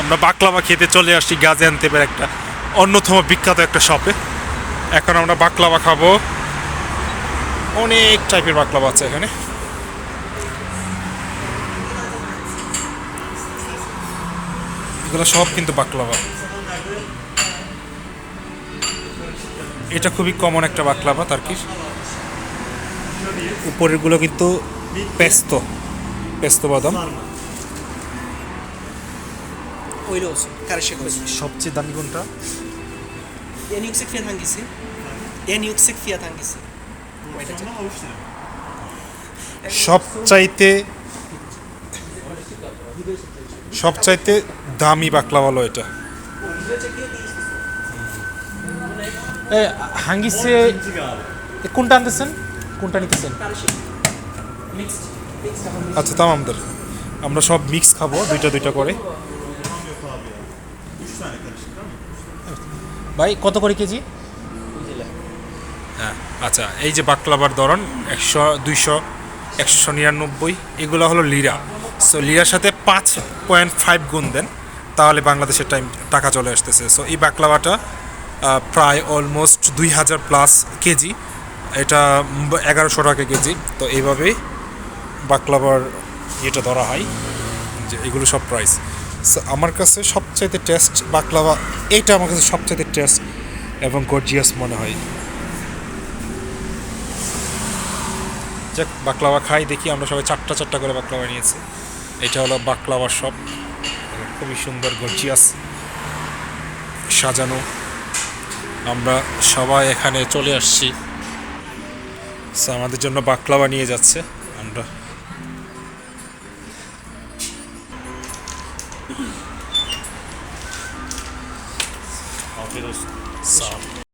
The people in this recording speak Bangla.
আমরা বাকলাভা খেতে চলে আসছি গাজিয়ান্তেপের একটা অন্যতম বিখ্যাত একটা শপে। এখন আমরা বাকলাভা খাবো। অনেক টাইপের বাকলাভা আছে এখানে। এগুলো সব কিন্তু বাকলাভা। এটা খুবই কমন একটা বাকলাভা তার্কির। উপরেরগুলো কিন্তু পেস্তো পেস্তো বাদাম। সবচেয়ে দামি কোনটা? সবচাইতে সবচাইতে দামি বাকলাভা হলো এটা। হাঙ্গিসে কোনটা আনতেছেন? কোনটা নিতেছেন? আচ্ছা তামামদের আমরা সব মিক্স খাবো, দুইটা দুইটা করে। ভাই কত করে কেজি? হ্যাঁ আচ্ছা, এই যে বাকলাভার ধরন 100, 200, 199, এগুলো হলো লিরা। সো লিরার সাথে 5.5 গুণ দেন, তাহলে বাংলাদেশের টাকা চলে আসতেছে। সো এই বাকলাভাটা প্রায় অলমোস্ট 2000 প্লাস কেজি। এটা 1100 টাকা কেজি। তো এইভাবেই বাকলাভার এটা ধরা হয় যে এগুলো সব প্রাইস। সো আমার কাছে সবচাইতে টেস্ট বাকলাভা এইটা আমার কাছে সবচাইতে টেস্ট এবং গর্জিয়াস মনে হয়। যাক বাকলাভা খাই দেখি। আমরা সবাই চারটা চারটা করে বাকলাভা নিয়েছি। এটা হলো বাকলাভার শপ, খুবই সুন্দর গর্জিয়াস সাজানো। আমরা সবাই এখানে চলে আসছি। সো আমাদের জন্য বাকলাভা নিয়ে যাচ্ছে। আমরা